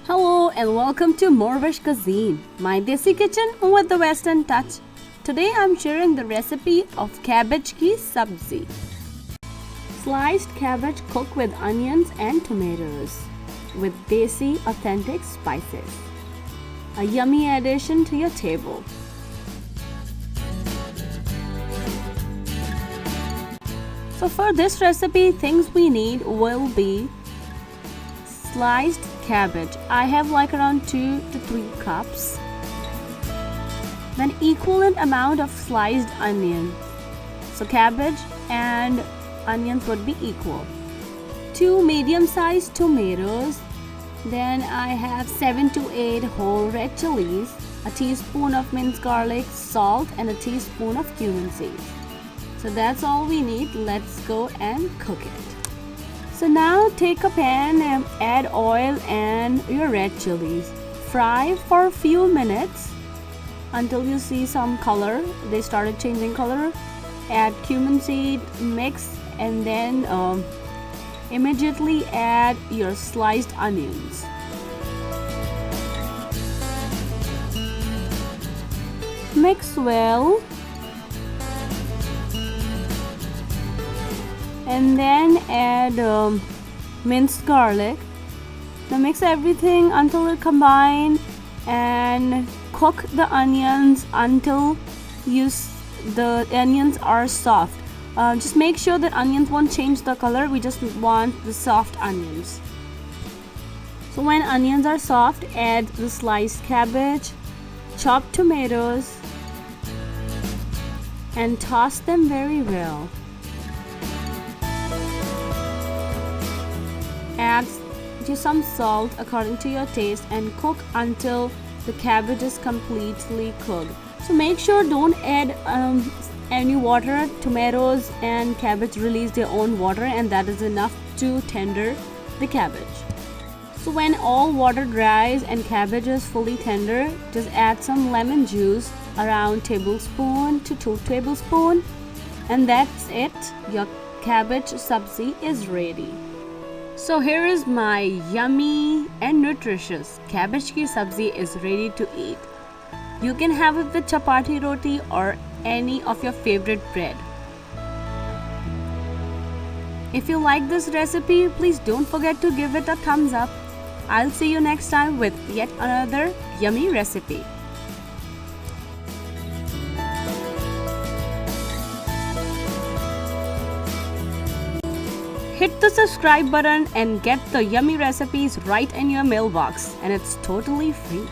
Hello and welcome to Ovaes Cuisine, my Desi kitchen with the Western touch. Today I'm sharing the recipe of cabbage ki sabzi. Sliced cabbage cooked with onions and tomatoes with Desi authentic spices. A yummy addition to your table. So for this recipe, things we need will be sliced cabbage. I have like around 2 to 3 cups. Then equivalent amount of sliced onion. So cabbage and onions would be equal. 2 medium-sized tomatoes. Then I have 7 to 8 whole red chilies, a teaspoon of minced garlic, salt, and a teaspoon of cumin seeds. So that's all we need. Let's go and cook it. So now take a pan and add oil and your red chilies. Fry for a few minutes until you see some color. They started changing color. Add cumin seed, mix, and then immediately add your sliced onions. Mix well. And then add minced garlic. Now mix everything until it combines and cook the onions until the onions are soft. Just make sure that onions won't change the color. We just want the soft onions. So when onions are soft, add the sliced cabbage, chopped tomatoes, and toss them very well. Add some salt according to your taste and cook until the cabbage is completely cooked. So make sure don't add any water. Tomatoes and cabbage release their own water, and that is enough to tender the cabbage. So when all water dries and cabbage is fully tender, just add some lemon juice, around tablespoon to 2 tablespoons, and that's it. Your cabbage sabzi is ready. So here is my yummy and nutritious cabbage ki sabzi is ready to eat. You can have it with chapati roti or any of your favorite bread. If you like this recipe, please don't forget to give it a thumbs up. I'll see you next time with yet another yummy recipe. Hit the subscribe button and get the yummy recipes right in your mailbox, and it's totally free.